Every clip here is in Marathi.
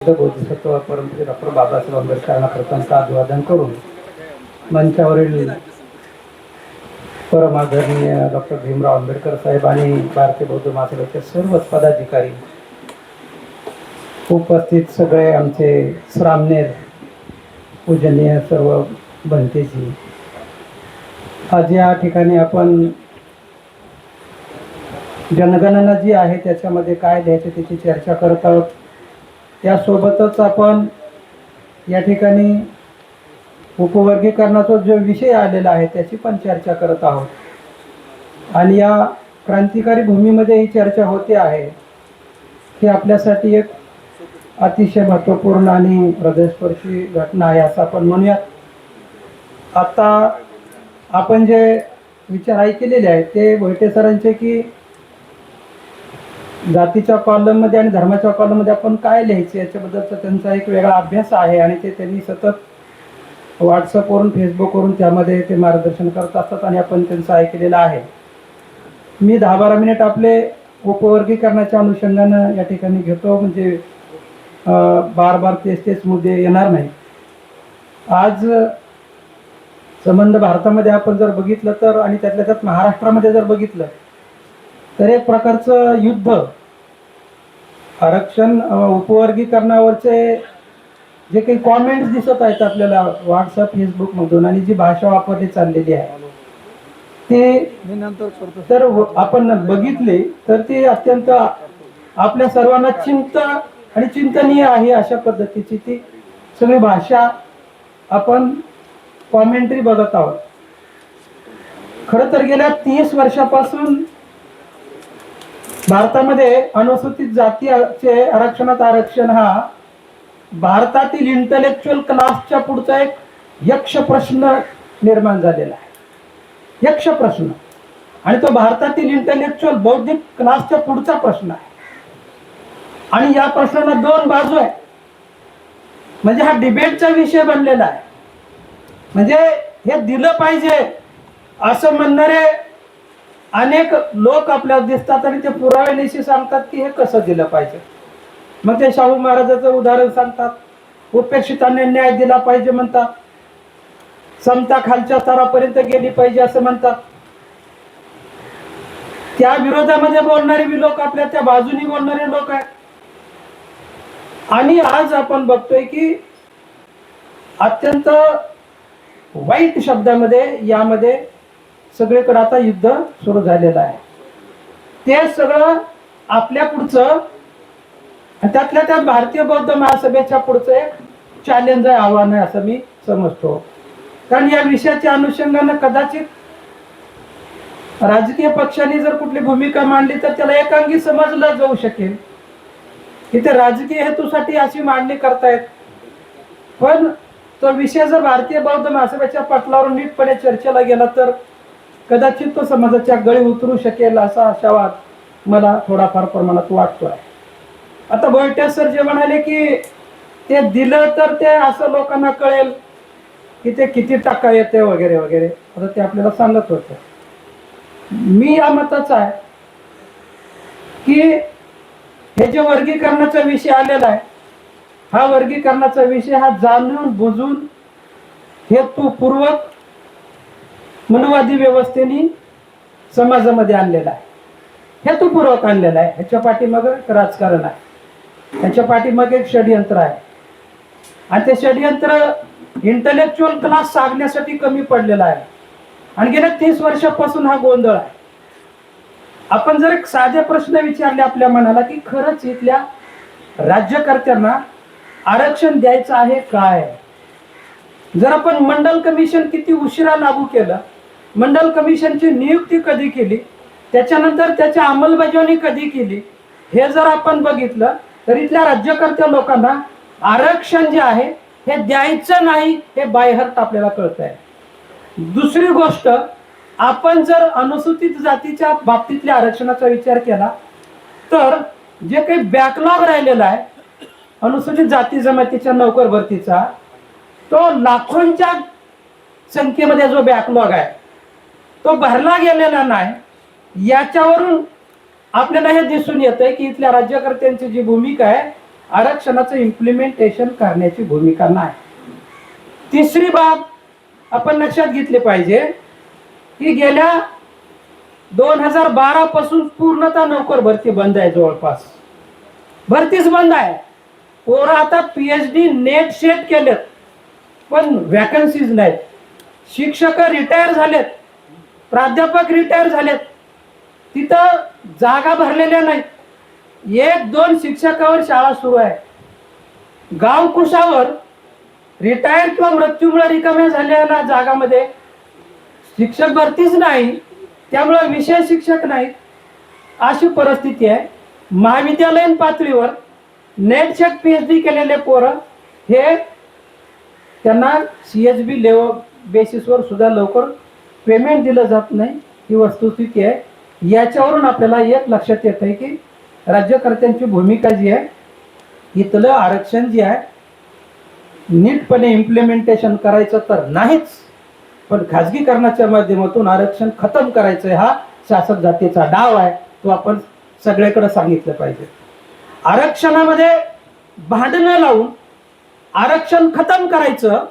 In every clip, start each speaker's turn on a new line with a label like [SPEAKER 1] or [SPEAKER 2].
[SPEAKER 1] बोधिसत्व परमपूज्य डॉक्टर बाबासाहेब आंबेडकरांना प्रथमतः अभिवादन करून मंचावरील परमादरणीय डॉक्टर भीमराव आंबेडकर साहेब आणि भारतीय बौद्ध महासभेचे सर्व पदाधिकारी, उपस्थित सगळे आमचे श्रामनेर पूजनीय सर्व भंतेजी, आज या ठिकाणी आपण जनगणना जी आहे त्याच्यामध्ये काय द्यायचं त्याची चर्चा करत आहोत. त्यासोबतच आपण या ठिकाणी उपवर्गीकरणाचा जो विषय आलेला आहे त्याची पण चर्चा करत आहोत. आणि या क्रांतिकारी भूमीमध्ये ही चर्चा होते आहे की आपल्यासाठी एक अतिशय महत्त्वपूर्ण आणि हृदयस्पर्शी घटना आहे असं आपण म्हणूयात. आता आपण जे विचार ऐकलेले आहेत ते भोईटे सरांचे की जातीच्या कॉलममध्ये आणि धर्माच्या कॉलममध्ये आपण काय लिहायचं याच्याबद्दलचा त्यांचा एक वेगळा अभ्यास आहे आणि ते त्यांनी सतत व्हॉट्सअपवरून फेसबुकवरून त्यामध्ये ते मार्गदर्शन करत असतात आणि आपण त्यांचं ऐकलेलं आहे. मी 10-12 मिनिट आपले उपवर्गीकरणाच्या अनुषंगानं या ठिकाणी घेतो, म्हणजे बार तेच मुद्दे येणार नाही. आज संबंध भारतामध्ये आपण जर बघितलं तर आणि त्यातल्या त्यात महाराष्ट्रामध्ये जर बघितलं तर एक प्रकारचं युद्ध आरक्षण उपवर्गीकरणावरचे जे काही कॉमेंट्स दिसत आहेत आपल्याला व्हॉट्सअप फेसबुकमधून आणि जी भाषा वापरली चाललेली आहे ते तर आपण बघितले तर ते अत्यंत आपल्या सर्वांना आणि चिंतनीय आहे. अशा पद्धतीची ती सगळी भाषा आपण कॉमेंट्री बघत आहोत. खरं तर गेल्या 30 वर्षापासून भारतामध्ये अनुसूचित जातीचे आरक्षण हा भारतातील इंटेलेक्च्युअल क्लासच्या पुढचा एक यक्ष प्रश्न निर्माण झालेला आहे. यक्ष प्रश्न, आणि तो भारतातील इंटेलेक्च्युअल बौद्धिक क्लासच्या पुढचा प्रश्न आहे. आणि या प्रश्नाला 2 बाजू आहे, म्हणजे हा डिबेटचा विषय बनलेला आहे. म्हणजे हे दिलं पाहिजे असं म्हणणारे अनेक लोक आपल्याला दिसतात आणि ते पुराव्यानिशी सांगतात की हे कसं दिलं पाहिजे. मग ते शाहू महाराजाचं उदाहरण सांगतात, उपेक्षितांना न्याय दिला पाहिजे म्हणतात, समता खालच्या स्तरापर्यंत गेली पाहिजे असं म्हणतात. त्या विरोधामध्ये बोलणारे बी लोक आपल्या त्या बाजूनी बोलणारे लोक आहेत. आणि आज आपण बघतोय की अत्यंत वाईट शब्दामध्ये यामध्ये सगळीकडे आता युद्ध सुरू झालेलं आहे. ते सगळं आपल्या पुढचं, त्यातल्या त्यात भारतीय बौद्ध महासभेच्या पुढचं एक चॅलेंज आहे, आव्हान आहे असं मी समजतो. कारण या विषयाच्या अनुषंगानं कदाचित राजकीय पक्षांनी जर कुठली भूमिका मांडली तर त्याला एकांगी समजलं जाऊ शकेल की ते राजकीय हेतूसाठी अशी मांडणी करतायत. पण तो विषय जर भारतीय बौद्ध महासभेच्या पटलावर नीटपणे चर्चेला गेला तर कदाचित तो समाजाच्या गळी उतरू शकेल असा आशावाद मला थोडाफार प्रमाणात वाटतोय. आता भोईटे सर जे म्हणाले की ते दिलं तर ते असं लोकांना कळेल की ते किती टक्का येते वगैरे वगैरे, आता ते आपल्याला सांगत होते. मी या मताचा आहे की हे जे वर्गीकरणाचा विषय आलेला आहे हा वर्गीकरणाचा विषय हा जाणून बुजून हेतुपूर्वक मनवादी व्यवस्थेने समाजामध्ये आणलेला आहे, हेतुपूर्वक आणलेला आहे. ह्याच्या पाठीमागे एक राजकारण आहे, ह्याच्या पाठीमागे एक षडयंत्र आहे. आणि ते षडयंत्र इंटेलेक्च्युअल क्लास साधण्यासाठी कमी पडलेला आहे. आणि गेल्या 30 वर्षापासून हा गोंधळ आहे. आपण जर एक साधे प्रश्न विचारले आपल्या मनाला की खरंच इथल्या राज्यकर्त्यांना आरक्षण द्यायचं आहे काय, जर आपण मंडल कमिशन किती उशिरा लागू केलं, मंडल कमिशनची नियुक्ती कधी केली, त्याच्यानंतर त्याची अंमलबजावणी कधी केली, हे जर आपण बघितलं तर इथल्या राज्यकर्त्या लोकांना आरक्षण जे आहे हे द्यायचं नाही हे बायहर्ट आपल्याला कळत आहे. दुसरी गोष्ट, आपण जर अनुसूचित जातीच्या बाबतीतल्या आरक्षणाचा विचार केला तर जे काही बॅकलॉग राहिलेला आहे अनुसूचित जाती जमातीच्या नोकर भरतीचा, तो लाखोंच्या संख्येमध्ये जो बॅकलॉग आहे तो भरला गेलेला नाही. याच्यावरून आपल्याला हे दिसून येतंय की इथल्या राज्यकर्त्यांची जी भूमिका आहे आरक्षणाचं इम्प्लिमेंटेशन करण्याची भूमिका नाही. तिसरी बाब आपण लक्षात घेतली पाहिजे की गेल्या 2012 पासून पूर्णतः नोकर भरती बंद आहे. जवळपास भरतीच बंद आहे. पोरं आता PhD नेट शेट केलेत पण वॅकन्सीज नाहीत. शिक्षक रिटायर झालेत, प्राध्यापक रिटायर झालेत, तिथं जागा भरलेल्या नाहीत. 1-2 शिक्षकावर शाळा सुरू आहे. गावकुशावर रिटायर किंवा मृत्यूमुळे रिकाम्या झालेल्या जागामध्ये शिक्षक भरतीच नाही, त्यामुळे विषय शिक्षक नाहीत. अशी परिस्थिती आहे. महाविद्यालयीन पातळीवर नेट शेट PhD केलेले पोरं हे त्यांना CHB लेवल बेसिसवर सुद्धा लवकर पेमेंट दिलं जात नाही. ही वस्तुस्थिती आहे. याच्यावरून आपल्याला एक लक्षात येत आहे की राज्यकर्त्यांची भूमिका जी आहे, इथलं आरक्षण जे आहे नीटपणे इम्प्लिमेंटेशन करायचं तर नाहीच, पण खाजगीकरणाच्या माध्यमातून आरक्षण खतम करायचं हा शासक जातीचा डाव आहे. तो आपण सगळीकडे सांगितलं पाहिजे. आरक्षणामध्ये भांडणं लावून आरक्षण खतम करायचं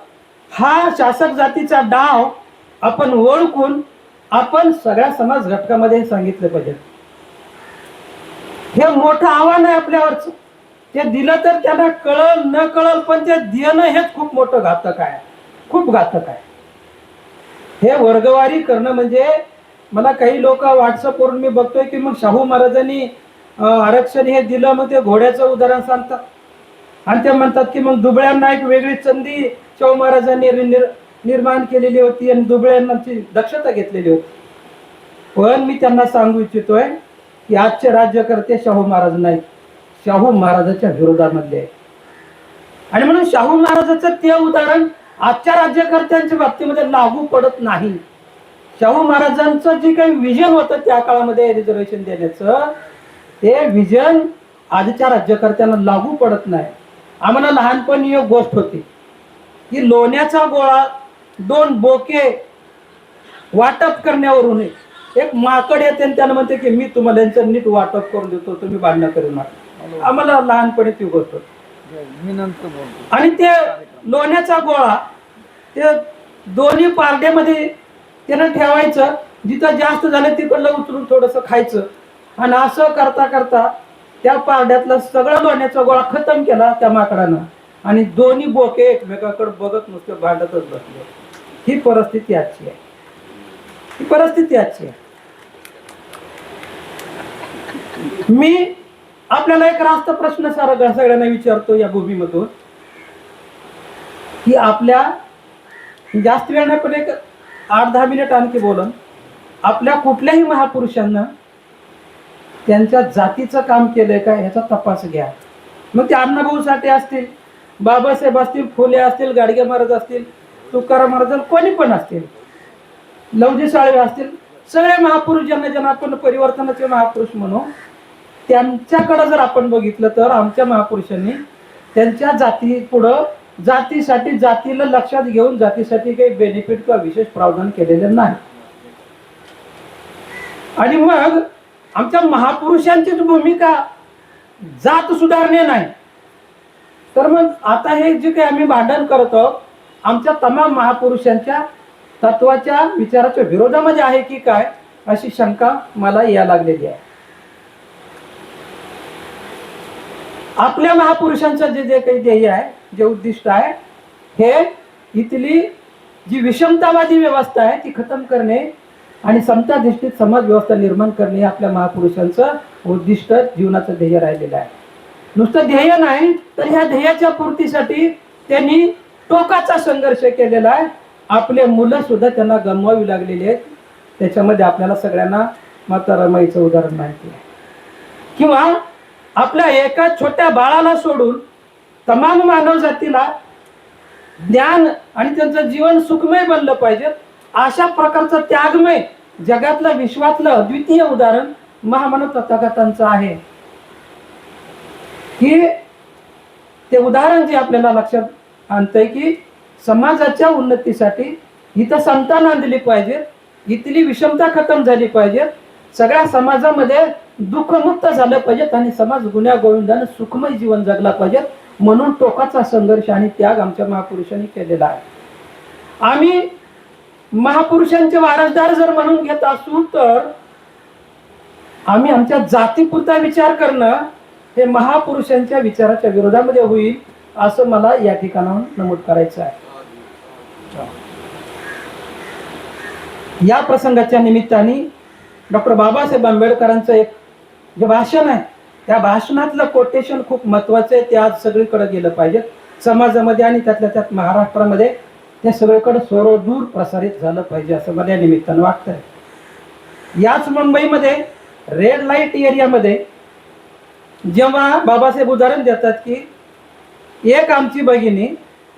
[SPEAKER 1] हा शासक जातीचा डाव आपण ओळखून आपण सगळ्या समाज घटकामध्ये सांगितलं पाहिजे. हे मोठं आव्हान आहे आपल्यावरच. ते दिलं तर त्यांना कळल न कळल, पण ते देणं हेच खूप मोठं घातक आहे, खूप घातक आहे. हे वर्गवारी करणं म्हणजे मला काही लोक व्हॉट्सअपवरून मी बघतोय की मग शाहू महाराजांनी आरक्षण हे दिलं, मग ते घोड्याचं उदाहरण सांगतात आणि ते म्हणतात की मग दुबळ्यांना एक वेगळी संधी शाहू महाराजांनी निर्माण केलेली होती आणि दुबळ्यांची दक्षता घेतलेली होती. पण मी त्यांना सांगू इच्छितोय की आजचे राज्यकर्ते शाहू महाराज नाहीत, शाहू महाराजाच्या विरोधामधले आहे. आणि म्हणून शाहू महाराजाचं ते उदाहरण आजच्या राज्यकर्त्यांच्या बाबतीमध्ये लागू पडत नाही. शाहू महाराजांचं जे काही विजन होतं त्या काळामध्ये रिझर्वेशन देण्याचं, ते विजन आजच्या राज्यकर्त्यांना लागू पडत नाही. आम्हाला लहानपणी एक गोष्ट होती की लोण्याचा गोळा 2 बोके वाटप करण्यावरून एक माकड येते आणि त्यानं म्हणते की मी तुम्हाला यांचं नीट वाटप करून देतो, तुम्ही भांडणं करू नका. आम्हाला लहानपणी ती गोष्ट होती. आणि ते लोण्याचा गोळा ते दोन्ही पारड्यामध्ये त्यानं ठेवायचं, जिथं जास्त झालं तिकडलं उचलून थोडंसं खायचं. आणि असं करता करता त्या पारड्यातला सगळं लोण्याचा गोळा खतम केला त्या माकडानं आणि दोन्ही बोके एकमेकाकडे बघत नुसते भांडतच बसले. ही परिस्थिती आजची आहे, ही परिस्थिती आजची आहे. मी आपल्याला एक रास्त प्रश्न सगळ्यांना विचारतो या भूमीमधून की आपल्या, जास्त वेळ नाही पण एक 8-10 मिनिट आणखी बोलून, आपल्या कुठल्याही महापुरुषांना त्यांच्या जातीचं काम केलंय का ह्याचा तपास घ्या. मग ते अण्णाभाऊ साठे असतील, बाबासाहेब असतील, फुले असतील, गाडगे महाराज असतील, तुकाराम महाराज, कोणी पण असतील, लवजी साळवे असतील, सगळे महापुरुष ज्यांना आपण परिवर्तनाचे महापुरुष म्हणू, त्यांच्याकडे जर आपण बघितलं तर आमच्या महापुरुषांनी त्यांच्या जाती पुढं जातीसाठी, जातीला लक्षात घेऊन जातीसाठी काही बेनिफिट किंवा विशेष प्रावधान केलेलं नाही. आणि मग आमच्या महापुरुषांचीच भूमिका जात सुधारणे नाही, तर मग आता हे जे काही आम्ही भांडण करतो आमच्या तमाम महापुरुषांच्या तत्वाच्या विचाराच्या विरोधामध्ये आहे की काय, अशी शंका मला या लागलेली आहे. आपल्या महापुरुषांचं जे काही ध्येय आहे, जे उद्दिष्ट आहे, हे इथली जी विषमतावादी व्यवस्था आहे ती खतम करणे आणि समताधिष्ठित समाज व्यवस्था निर्माण करणे आपल्या महापुरुषांचं उद्दिष्ट, जीवनाचं ध्येय राहिलेलं आहे. नुसतं ध्येय नाही तर ह्या ध्येयाच्या पूर्तीसाठी त्यांनी टोकाचा संघर्ष केलेला आहे. आपले मुलं सुद्धा त्यांना गमवावी लागलेली आहेत. त्याच्यामध्ये आपल्याला सगळ्यांना माता रमाईचं उदाहरण माहिती आहे. किंवा आपल्या एका छोट्या बाळाला सोडून तमाम मानव जातीला ज्ञान आणि त्यांचं जीवन सुखमय बनलं पाहिजे अशा प्रकारचं त्यागमय जगातलं, विश्वातलं अद्वितीय उदाहरण महामानव तथागतांचं आहे. की ते उदाहरण जे आपल्याला लक्षात आणतंय की समाजाच्या उन्नतीसाठी इथं समता नांदली पाहिजे, इथली विषमता खतम झाली पाहिजे, सगळ्या समाजामध्ये दुःखमुक्त झालं पाहिजेत आणि समाज गुन्ह्या गोविंदानं सुखमय जीवन जगला पाहिजे, म्हणून टोकाचा संघर्ष आणि त्याग आमच्या महापुरुषांनी केलेला आहे. आम्ही महापुरुषांचे वारसदार जर म्हणून घेत असू तर आम्ही आमच्या जातीपुरता विचार करणं हे महापुरुषांच्या विचाराच्या विरोधामध्ये होईल, असं मला या ठिकाणाहून नमूद करायचं आहे. या प्रसंगाच्या निमित्ताने डॉक्टर बाबासाहेब आंबेडकरांचं एक जे भाषण आहे, त्या भाषणातलं कोटेशन खूप महत्वाचं आहे. ते आज सगळीकडे गेलं पाहिजे समाजामध्ये आणि त्यातल्या त्यात महाराष्ट्रामध्ये ते सगळीकडे सर्वदूर प्रसारित झालं पाहिजे, असं मला या निमित्तानं वाटतंय. याच मुंबईमध्ये रेड लाईट एरियामध्ये जेव्हा बाबासाहेब उदाहरण देतात की एक आमची भगिनी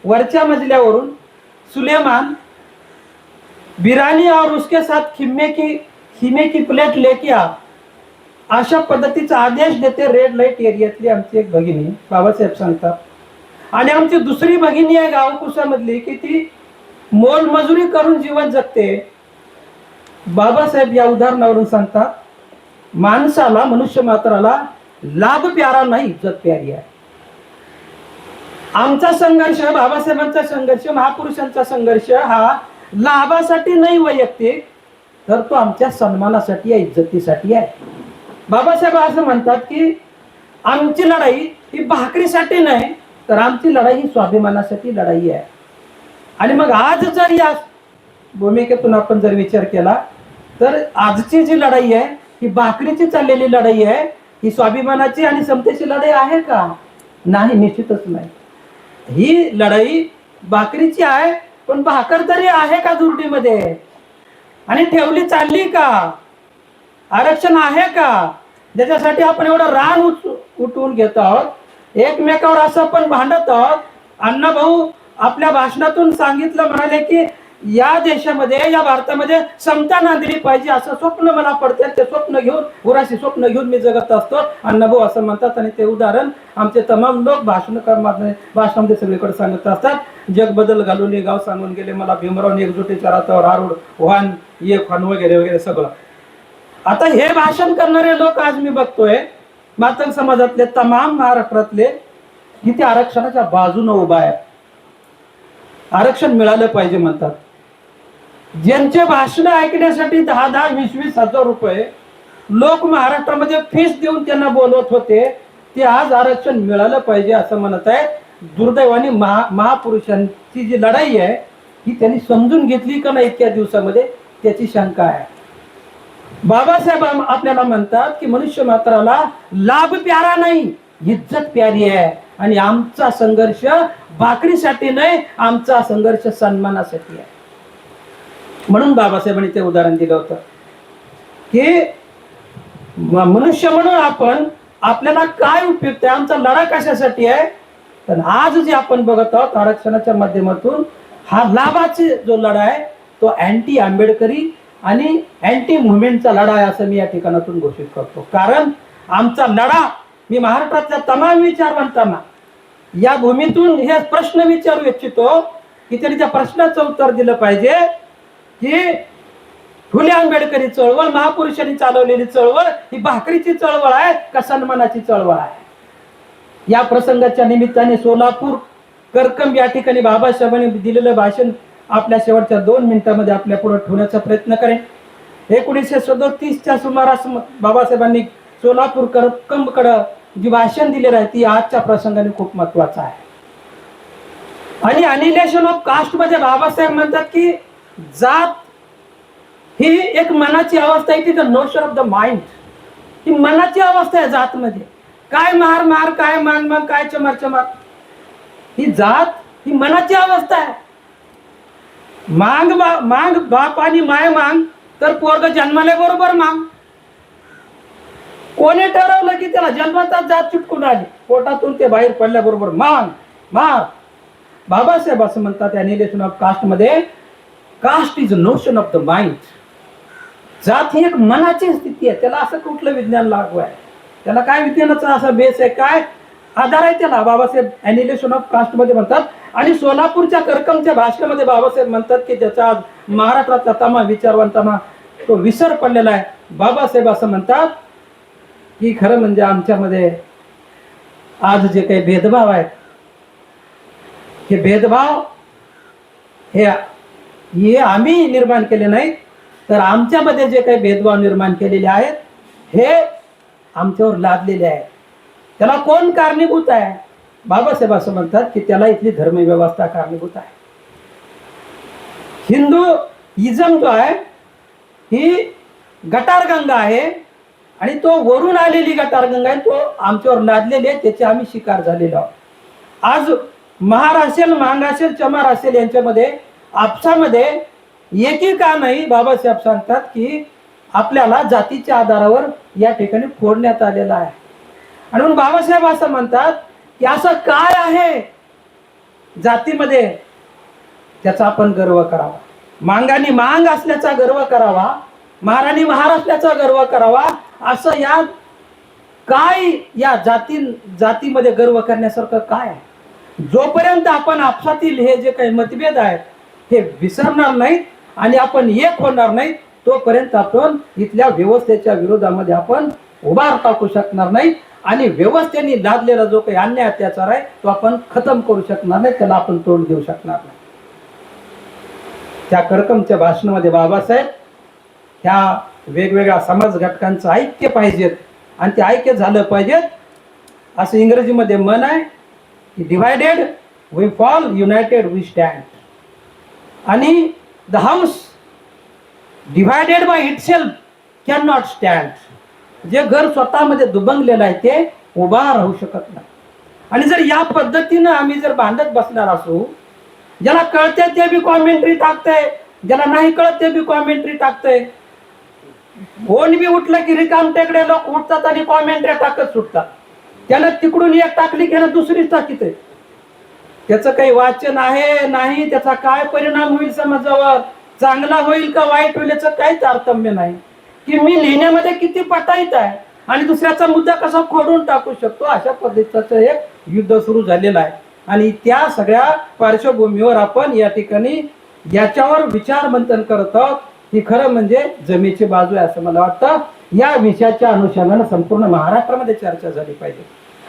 [SPEAKER 1] वरच्या मजल्यावरून सुलेमान बिरानी और उसके साथ खीमे की प्लेट लेके आ, अशा पद्धतीचा आदेश देते रेड लाईट एरियातली आमची एक भगिनी, बाबासाहेब सांगतात. आणि आमची दुसरी भगिनी आहे गावकुसामधली की ती मोलमजुरी करून जीवन जगते. बाबासाहेब या उदाहरणावरून सांगतात, माणसाला मनुष्य मात्राला लाभ प्यारा नाही, इज्जत प्यारी आहे. आमचा संघर्ष, बाबासाहेबांचा संघर्ष, महापुरुषांचा संघर्ष हा लाभासाठी नाही वैयक्तिक, तर तो आमच्या सन्मानासाठी आहे, इज्जतीसाठी आहे. बाबासाहेब असं म्हणतात की आमची लढाई ही भाकरीसाठी नाही, तर आमची लढाई ही स्वाभिमानासाठी लढाई आहे. आणि मग आज जर या भूमिकेतून आपण जर विचार केला तर आजची जी लढाई आहे ही भाकरीची चाललेली लढाई आहे, ही स्वाभिमानाची आणि समतेची लढाई आहे का? नाही, निश्चितच नाही. ही लढाई भाकरीची आहे, पण भाकर तरी आहे का दुर्डीमध्ये? आणि ठेवली चालली का? आरक्षण आहे का? ज्याच्यासाठी आपण एवढं रान उठवून घेत आहोत, एकमेकावर असं पण भांडत आहोत. अण्णाभाऊ आपल्या भाषणातून सांगितलं, म्हणाले की या देशामध्ये, या भारतामध्ये समता नांदली पाहिजे, असं स्वप्न मला पडते. ते स्वप्न घेऊन, उराशी स्वप्न घेऊन मी जगत असतो, अण्णाभाऊ असं म्हणतात. आणि ते उदाहरण आमचे तमाम लोक भाषणामध्ये सगळीकडे सांगत असतात. जग बदल घालून गाव सांगून गेले मला भीमराव, एकजुटीच्या रातावर आरूढ वाहन ये खान वगैरे वगैरे सगळं. आता हे भाषण करणारे लोक आज मी बघतोय मातंग समाजातले तमाम महाराष्ट्रातले किती आरक्षणाच्या बाजूने उभा आहे, आरक्षण मिळालं पाहिजे म्हणतात. ज्यांचे भाषण ऐकण्यासाठी 10-10, 20-20 हजार रुपये लोक महाराष्ट्रामध्ये फीस देऊन त्यांना बोलवत होते, ते आज आरक्षण मिळालं पाहिजे असं म्हणत आहे. दुर्दैवाने महापुरुषांची जी लढाई आहे ही त्यांनी समजून घेतली का नाही इतक्या दिवसामध्ये, त्याची शंका आहे. बाबासाहेब आपल्याला म्हणतात की मनुष्य मात्राला लाभ प्यारा नाही, इज्जत प्यारी आहे. आणि आमचा संघर्ष भाकरीसाठी नाही, आमचा संघर्ष सन्मानासाठी आहे. म्हणून बाबासाहेबांनी ते उदाहरण दिलं होतं की मनुष्य म्हणून आपण, आपल्याला काय उपयुक्त आहे, आमचा लढा कशासाठी आहे. तर आज जे आपण बघत आहोत आरक्षणाच्या माध्यमातून, हा लाभाची जो लढा आहे तो अँटी आंबेडकरी आणि अँटी मुव्हमेंटचा लढा आहे असं मी या ठिकाणातून घोषित करतो. कारण आमचा लढा, मी महाराष्ट्रातल्या तमाम विचारवंतांना या भूमीतून हे प्रश्न विचारू इच्छितो की त्यांनी त्या प्रश्नाचं उत्तर दिलं पाहिजे की फुले आंबेडकरी चळवळ, महापुरुषांनी चालवलेली चळवळ ही भाकरीची चळवळ आहे का सन्मानाची चळवळ आहे. या प्रसंगाच्या निमित्ताने सोलापूर करकम या ठिकाणी बाबासाहेबांनी दिलेलं भाषण आपल्या शेवटच्या 2 मिनिटांमध्ये आपल्या पुढे ठेवण्याचा प्रयत्न करेन. 1937च्या सुमारास बाबासाहेबांनी सोलापूर करकमकडे जी भाषण दिलेलं आहे ती आजच्या प्रसंगाने खूप महत्वाचं आहे. आणि अनिलेशन ऑफ कास्ट मध्ये बाबासाहेब म्हणतात की जात ही एक मनाची अवस्था आहे, ती the notion of the mind. ही मनाची अवस्था आहे जात मध्ये. काय मार मार, काय मान मान, काय चमार चमार, ही जात ही मनाची अवस्था आहे. मांग बाप आणि माय मांग, तर पोरग जन्माले बरोबर मांग. कोणी ठरवलं की त्याला जन्मातच जात चिटकून आली, पोटातून ते बाहेर पडल्याबरोबर मांग मार. बाबासाहेब असं म्हणतात अनिलेशन ऑफ कास्ट मध्ये, caste is notion of the mind. जात ही एक मनाची स्थिती आहे. त्याला असं कुठलं विज्ञान लागू आहे, त्याला काय विज्ञानाचा असा बेस आहे, काय आधार आहे त्याला, बाबासाहेब अनिलेशन ऑफ कास्ट मध्ये म्हणतात. आणि सोलापूरच्या करकमच्या भाषणामध्ये बाबासाहेब म्हणतात की ज्याचा आज महाराष्ट्रातल्या तमाम विचारवंतांना तो विसर पडलेला आहे. बाबासाहेब असं म्हणतात की खरं म्हणजे आमच्यामध्ये आज जे काही भेदभाव आहेत, हे भेदभाव हे आम्ही निर्माण केले नाहीत, तर आमच्यामध्ये जे काही भेदभाव निर्माण केलेले आहेत हे आमच्यावर लादलेले आहेत. त्याला कोण कारणीभूत आहे? बाबासाहेब असं म्हणतात की त्याला इथली धर्मव्यवस्था कारणीभूत आहे. हिंदुइझम जो आहे ही गटारगंगा आहे आणि तो वरून आलेली गटारगंगा आहे, तो आमच्यावर लादलेली आहे, त्याचे आम्ही शिकार झालेलो आहोत. आज महार असेल, मांग असेल, चमार असेल, यांच्यामध्ये आपसामध्ये एकी का नाही. बाबासाहेब सांगतात की आपल्याला जातीच्या आधारावर या ठिकाणी फोडण्यात आलेला आहे. आणि म्हणून बाबासाहेब असं म्हणतात की असं काय आहे जातीमध्ये त्याचा आपण गर्व करावा. मांगानी मांग असल्याचा गर्व करावा, महाराणी महार असल्याचा गर्व करावा. असं या जातीमध्ये गर्व करण्यासारखं काय आहे? जोपर्यंत आपण आपसातील हे जे काही मतभेद आहेत हे विसरणार नाहीत आणि आपण एक होणार नाहीत, तोपर्यंत आपण इथल्या व्यवस्थेच्या विरोधामध्ये आपण उभार टाकू शकणार नाही आणि व्यवस्थेने लादलेला जो काही अन्याय अत्याचार आहे तो आपण खतम करू शकणार नाही, त्याला आपण तोंड देऊ शकणार नाही. त्या करकमच्या भाषणामध्ये बाबासाहेब ह्या वेगवेगळ्या समाज घटकांचं ऐक्य पाहिजेत आणि ते ऐक्य झालं पाहिजेत. असं इंग्रजीमध्ये म्हण आहे की divided we fall, united we stand. आणि the house divided by itself can not stand. जे घर स्वतःमध्ये दुबंगलेलं आहे ते उभा राहू शकत नाही. आणि जर या पद्धतीनं आम्ही जर भांडत बसणार असू, ज्याला कळते ते बी कॉमेंट्री टाकतंय, ज्याला नाही कळत ते बी कॉमेंट्री टाकतंय. कोण बी उठलं की रिकाम टेकडे लोक उठतात आणि कॉमेंट्री टाकत सुटतात. त्यानं तिकडून एक टाकली की दुसरीच टाकीत आहे. त्याचं काही वाचन आहे नाही, त्याचा काय परिणाम होईल समाजावर, चांगला होईल का वाईट होईल याचं काहीच तारतम्य नाही. की मी लिहिण्यामध्ये किती पटाईत आहे आणि दुसऱ्याचा मुद्दा कसा खोडून टाकू शकतो, अशा पद्धतीचं एक युद्ध सुरू झालेलं आहे. आणि त्या सगळ्या पार्श्वभूमीवर आपण या ठिकाणी याच्यावर विचार मंथन करत आहोत. ही खरं म्हणजे जमेची बाजू आहे असं मला वाटतं. या विषयाच्या अनुषंगाने संपूर्ण महाराष्ट्रामध्ये चर्चा झाली पाहिजे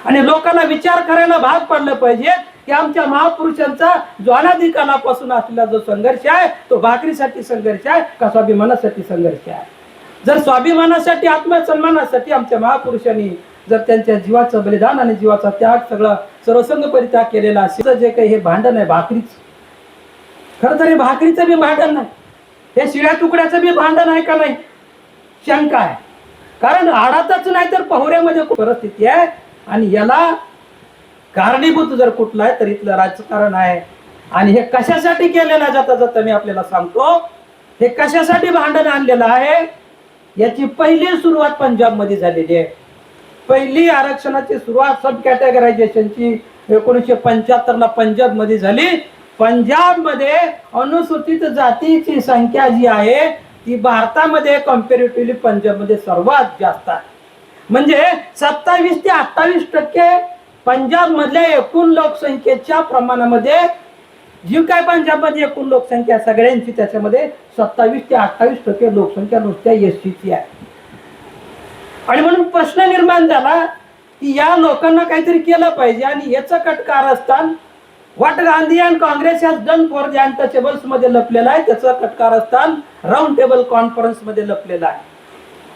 [SPEAKER 1] आणि लोकांना विचार करायला भाग पडलं पाहिजे की आमच्या महापुरुषांचा जो अनादिकालापासून असलेला जो संघर्ष आहे तो भाकरीसाठी संघर्ष आहे का स्वाभिमानासाठी संघर्ष आहे. जर स्वाभिमानासाठी, आत्मसन्मानासाठी आमच्या महापुरुषांनी जर त्यांच्या जीवाचं बलिदान आणि जीवाचा त्याग सगळं सर्वसंग परित्याग केलेला असेल, जे काही हे भांडण आहे भाकरीच, खरं तर हे भाकरीचं बी भांडण नाही, हे शिळ्या तुकड्याचं बी भांडण आहे का नाही शंका आहे. कारण आडातच नाही तर पहुऱ्यामध्ये परिस्थिती आहे आणि याला कारणीभूत जर कुठला आहे तर इथलं राजकारण आहे. आणि हे कशासाठी केलेलं जाता जाता मी आपल्याला सांगतो, हे कशासाठी भांडण आणलेलं आहे याची पहिली सुरुवात पंजाबमध्ये झालेली आहे. पहिली आरक्षणाची सुरुवात सब कॅटेगरायझेशनची 1975ला पंजाबमध्ये झाली. पंजाबमध्ये अनुसूचित जातीची संख्या जी आहे ती भारतामध्ये कम्पॅरेटिव्हली पंजाबमध्ये सर्वात जास्त आहे. म्हणजे 27 ते 28% पंजाब मधल्या एकूण लोकसंख्येच्या प्रमाणामध्ये जी काय पंजाबमध्ये एकूण लोकसंख्या सगळ्यांची त्याच्यामध्ये 27 ते 28% लोकसंख्या नुसत्या एसटीची आहे. आणि म्हणून प्रश्न निर्माण झाला की या लोकांना काहीतरी केलं पाहिजे आणि याचं कटकारस्थान what Gandhi and Congress has done for the untouchables मध्ये लपलेलं आहे. त्याचं कटकारस्थान राऊंड टेबल कॉन्फरन्स मध्ये लपलेलं आहे.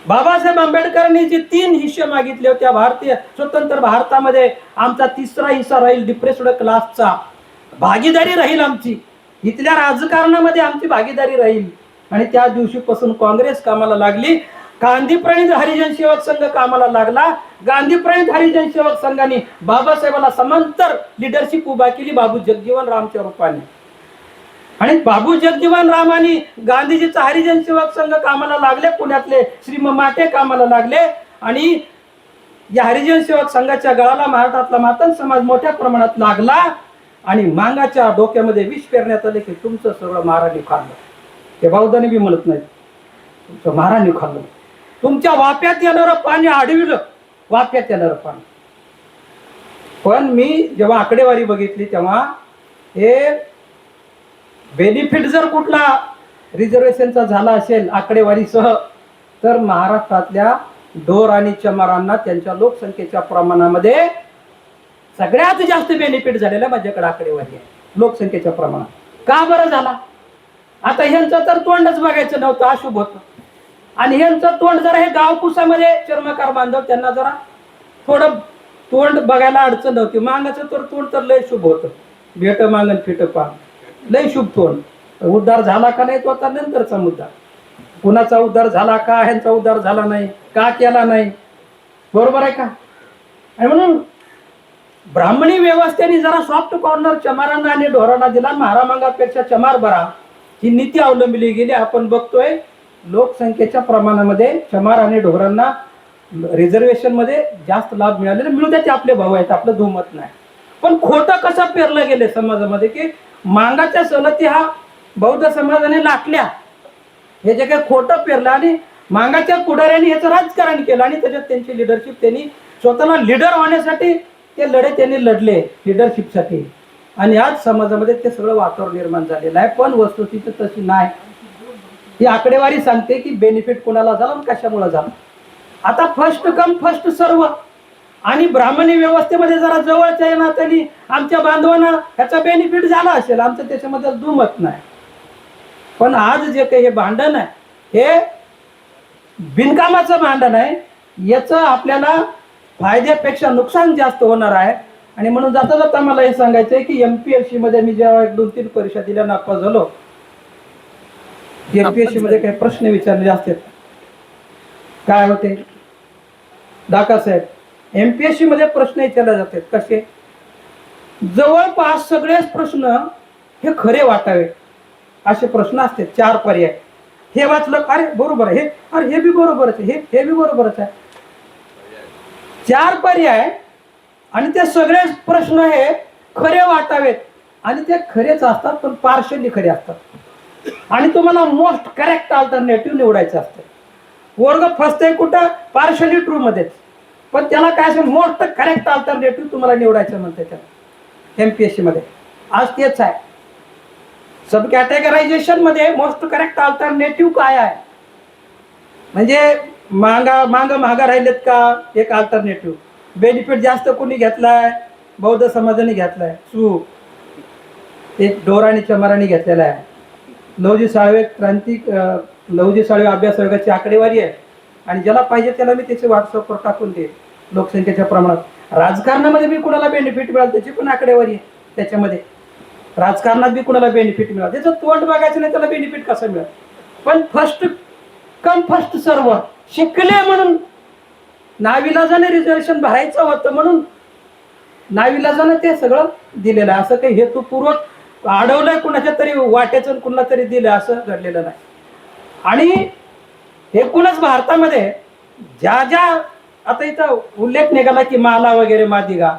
[SPEAKER 1] बाबासाहेब आंबेडकरांनी जे 3 हिस्से मागितले होते भारतीय स्वतंत्र भारतामध्ये, आमचा 3रा हिस्सा राहील डिप्रेस्ड क्लासचा, भागीदारी राहील आमची, इथल्या राजकारणामध्ये आमची भागीदारी राहील. आणि त्या दिवशीपासून काँग्रेस कामाला लागली, गांधी प्रणित हरिजन सेवक संघ कामाला लागला. गांधी प्रणित हरिजन सेवक संघाने बाबासाहेबांना समांतर लिडरशिप उभा केली बाबू जगजीवन रामच्या रूपाने. आणि बाबू जगजीवन राम आणि गांधीजीचा हरिजन सेवक संघ कामाला लागले, पुण्यातले श्री माटे कामाला लागले. आणि या हरिजन सेवक संघाच्या गळाला महाराष्ट्रातला मातंग समाज मोठ्या प्रमाणात लागला आणि मांगाच्या डोक्यामध्ये विष पेरण्यात आले की तुमचं सगळं महाराणी खाल्लं. ते बौद्धांनी बी म्हणत नाही, तुमचं महाराणी खाल्लं, तुमच्या वाप्यात येणारं पाणी अडविलं, वाप्यात येणारं पाणी. पण मी जेव्हा आकडेवारी बघितली तेव्हा हे बेनिफिट जर कुठला रिझर्वेशनचा झाला असेल आकडेवारीसह तर महाराष्ट्रातल्या ढोर आणि चमारांना त्यांच्या लोकसंख्येच्या प्रमाणामध्ये सगळ्यात जास्त बेनिफिट झालेला माझ्याकडे आकडेवारी आहे लोकसंख्येच्या प्रमाणात. का बरं झाला? आता ह्यांचं तर तोंडच बघायचं नव्हतं, अशुभ होतं. आणि ह्यांचं तोंड जरा हे गावकुसामध्ये चर्मकार बांधव त्यांना जरा थोडं तोंड बघायला अडचण नव्हती. मांगाचं तर तोंड तर लय शुभ होतं, भेट मागण फिट पान, लय शुभ तोंड. उद्धार झाला का नाही तो आता नंतरचा मुद्दा. कुणाचा उद्धार झाला का, ह्यांचा उद्धार झाला नाही का, केला नाही, बरोबर आहे का? आणि म्हणून ब्राह्मणी व्यवस्थेने जरा सॉफ्ट कॉर्नर चमारांना आणि ढोरांना दिला. महारामांगापेक्षा चमार बरा ही नीती अवलंबली गेली. आपण बघतोय लोकसंख्येच्या प्रमाणामध्ये चमार आणि ढोरांना रिझर्वेशन मध्ये जास्त लाभ मिळालेले. मिळू द्या, ते आपले भाऊ आहेत, आपलं दुमत नाही. पण खोटं कसं पेरलं गेले समाजामध्ये की मांगाच्या सवलती हा बौद्ध समाजाने लाटल्या, हे जे काही खोटं पेरलं आणि मांगाच्या पुढाऱ्यांनी याचं राजकारण केलं आणि त्याच्यात त्यांची लिडरशिप, त्यांनी स्वतःला लिडर होण्यासाठी ते लढे त्यांनी लढले लिडरशिपसाठी. आणि आज समाजामध्ये ते सगळं वातावरण निर्माण झालेलं आहे. पण वस्तुस्थिती तशी नाही. ही आकडेवारी सांगते की बेनिफिट कोणाला झाला आणि कशामुळे झाला. आता फर्स्ट कम फर्स्ट सर्व आणि ब्राह्मणी व्यवस्थेमध्ये जरा जवळच्या नात्याने आमच्या बांधवांना ह्याचा बेनिफिट झाला असेल, आमचं त्याच्यामध्ये दुमत नाही. पण आज जे काही हे भांडण आहे हे बिनकामाचं भांडण आहे. याचं आपल्याला फायद्यापेक्षा नुकसान जास्त होणार आहे. आणि म्हणून जाता जाता मला हे सांगायचं आहे की MPSC मध्ये मी जेव्हा 1-2-3 परीक्षा दिल्या नापास झालो, MPSC मध्ये काही प्रश्न विचारले असतात. काय होते डाका साहेब, MPSC मध्ये प्रश्न विचारले जातात कसे, जवळपास सगळेच प्रश्न हे खरे वाटावे असे प्रश्न असतात. 4 पर्याय, हे वाचलं अरे बरोबर आहे, अरे हे बी बरोबरच आहे, हे बी बरोबरच आहे. 4 पर्याय आणि ते सगळे प्रश्न हे खरे वाटावेत आणि ते खरेच असतात, पण पार्शली खरे असतात. आणि तुम्हाला मोस्ट करेक्ट अल्टरनेटिव्ह निवडायचं असतं. वर्ग फसतंय कुठं, पार्शली ट्रू मध्येच, पण त्याला काय असेल मोस्ट करेक्ट अल्टरनेटिव्ह तुम्हाला निवडायचं म्हणते त्याला MPSC मध्ये. आज तेच आहे. सब कॅटेगरायझेशन मध्ये मोस्ट करेक्ट अल्टरनेटिव्ह काय आहे, म्हणजे मागं राहिलेत का, एक अल्टरनेटिव्ह. बेनिफिट जास्त कोणी घेतलाय, बौद्ध समाजाने घेतलाय, एक ढोर आणि चमारांनी घेतलेला आहे. लहुजी साळवे लहुजी साळवे अभ्यास वर्गाची आकडेवारी आहे आणि ज्याला पाहिजे त्याला मी त्याचे व्हॉट्सअपवर टाकून देईल. लोकसंख्येच्या प्रमाणात राजकारणामध्ये बी कुणाला बेनिफिट मिळाल त्याची पण आकडेवारी आहे त्याच्यामध्ये. राजकारणात बी कुणाला बेनिफिट मिळाल, त्याचं तोंड बघायचं नाही, त्याला बेनिफिट कसं मिळेल. पण फर्स्ट कम फर्स्ट सर्व शिकले म्हणून नाविलाजाने रिझर्वेशन भरायचं होतं म्हणून नाविलाजाने ते सगळं दिलेलं आहे. असं काही हेतुपूर्वक अडवलंय कुणाच्या तरी वाट्याचं कुणाला तरी दिलं असं घडलेलं नाही. आणि एकूणच भारतामध्ये ज्या ज्या आता इथं उल्लेख निघाला की माला वगैरे मादिगा,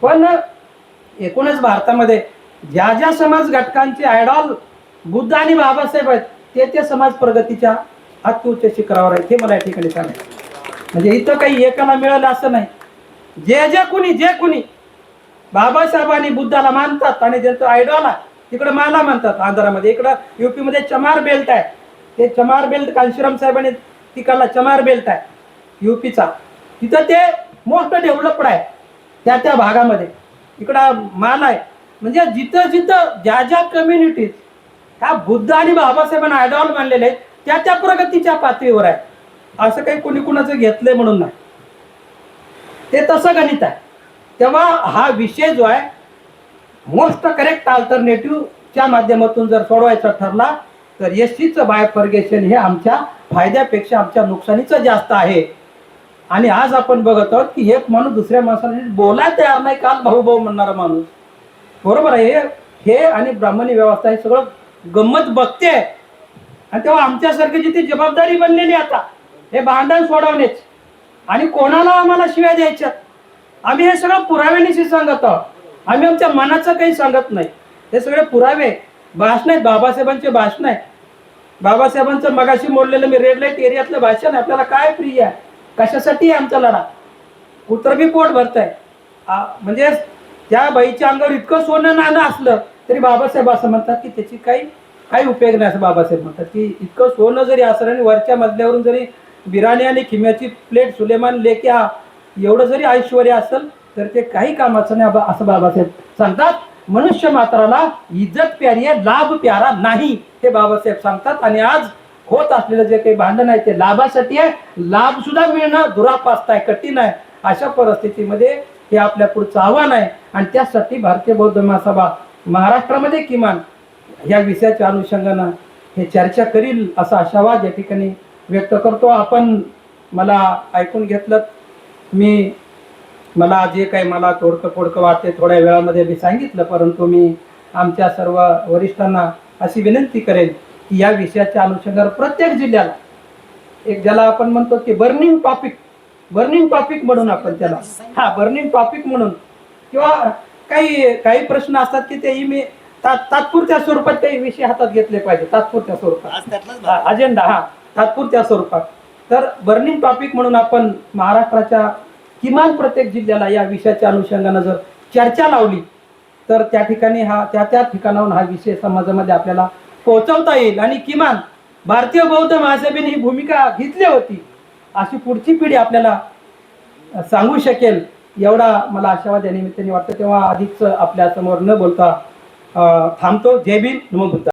[SPEAKER 1] पण एकूणच भारतामध्ये ज्या ज्या समाज घटकांचे आयडॉल बुद्ध आणि बाबासाहेब आहेत ते समाज प्रगतीच्या अत्युच्च शिखरावर आहेत, हे मला या ठिकाणी सांगायचं. म्हणजे इथं काही एकाला मिळालं असं नाही. जे कुणी बाबासाहेबांनी बुद्धाला मानतात आणि ज्यांचं आयडॉल आहे तिकडे माला मानतात आंध्रामध्ये, इकडं UP मध्ये चमार बेल्ट आहे, ते चमार बेल्ट कांशीराम साहेबांनी तिकडला चमार बेल्ट आहे UPचा, तिथं ते मोस्ट डेव्हलप्ड आहे त्या भागामध्ये, इकडं माला आहे. म्हणजे जिथं ज्या ज्या कम्युनिटीज ह्या बुद्ध आणि बाबासाहेबांना आयडॉल मानलेले आहेत त्या प्रगतीच्या पातळीवर आहे. असं काही कोणी कुणाचं घेतलंय म्हणून नाही, ते तसं गणित आहे. तेव्हा हा विषय जो आहे मोस्ट करेक्ट अल्टरनेटिव्हच्या माध्यमातून जर सोडवायचा ठरला तर SCचं बायफर्गेशन हे आमच्या फायद्यापेक्षा आमच्या नुकसानीचं जास्त आहे. आणि आज आपण बघत आहोत की एक माणूस दुसऱ्या माणसाला बोलायला तयार नाही, काल भाऊ म्हणणारा माणूस, बरोबर आहे. हे आणि ब्राह्मणी व्यवस्था हे सगळं गंमत बघते. आणि तेव्हा आमच्यासारखी ती जबाबदारी बनलेली आता हे भांडण सोडवणेच. आणि कोणाला आम्हाला शिव्या द्यायच्या, आम्ही हे सगळं पुराव्यानिशी सांगत आहोत. आम्ही आमच्या मनाचं काही सांगत नाही, हे सगळे पुरावे भाषण आहेत, बाबासाहेबांचे भाषण आहे. बाबासाहेबांचं मगाशी मोडलेलं मी रेड लाईट एरियातलं भाषण आहे. आपल्याला काय प्रिय आहे, कशासाठी आहे आमचा लढा, कुत्र बी पोट भरत आहे. म्हणजे त्या बाईच्या अंगावर इतकं सोनं नाणं असलं तरी बाबासाहेब असं म्हणतात की त्याची काही उपयोग नाही, असं बाबासाहेब म्हणतात की इतकं सोनं जरी असलं आणि वरच्या मजल्यावरून जरी बिर्याणी आणि खिम्याची प्लेट सुलेमान लेक्या एवढं जरी ऐश्वर असेल तर ते काही कामाचं नाही असं बाबासाहेब सांगतात. मनुष्य मात्राला इज्जत प्यारी आहे, लाभ प्यारा नाही, हे बाबासाहेब सांगतात. आणि आज होत असलेलं जे काही भांडण आहे ते लाभासाठी आहे. लाभ सुद्धा मिळणं दुरापास्त आहे, कठीण आहे. अशा परिस्थितीमध्ये हे आपल्या पुढचं आव्हान आहे. आणि त्यासाठी भारतीय बौद्ध महासभा महाराष्ट्रामध्ये किमान या विषयाच्या अनुषंगानं हे चर्चा करील असा आशावाद या ठिकाणी व्यक्त करतो. आपण मला ऐकून घेतलं. मला जे काही मला थोडकं वाटते थोड्या वेळामध्ये मी सांगितलं, परंतु मी आमच्या सर्व वरिष्ठांना अशी विनंती करेन की या विषयाच्या अनुषंगावर प्रत्येक जिल्ह्याला एक, ज्याला आपण म्हणतो की बर्निंग टॉपिक म्हणून आपण त्याला बर्निंग टॉपिक म्हणून, किंवा काही प्रश्न असतात की तेही मी तात्पुरत्या स्वरूपात काही विषय हातात घेतले पाहिजे, तात्पुरत्या स्वरूपात अजेंडा तात्पुरत्या स्वरूपात. तर बर्निंग टॉपिक म्हणून आपण महाराष्ट्राच्या किमान प्रत्येक जिल्ह्याला या विषयाच्या अनुषंगानं जर चर्चा लावली तर त्या ठिकाणी त्या ठिकाणाहून हा विषय समाजामध्ये आपल्याला पोहोचवता येईल. आणि किमान भारतीय बौद्ध महासभेने ही भूमिका घेतली होती अशी पुढची पिढी आपल्याला सांगू शकेल, एवढा मला आशावाद या निमित्ताने वाटतं. तेव्हा अधिकच आपल्या समोर न बोलता थांबतो. जय भीम, नमो बुद्धाय.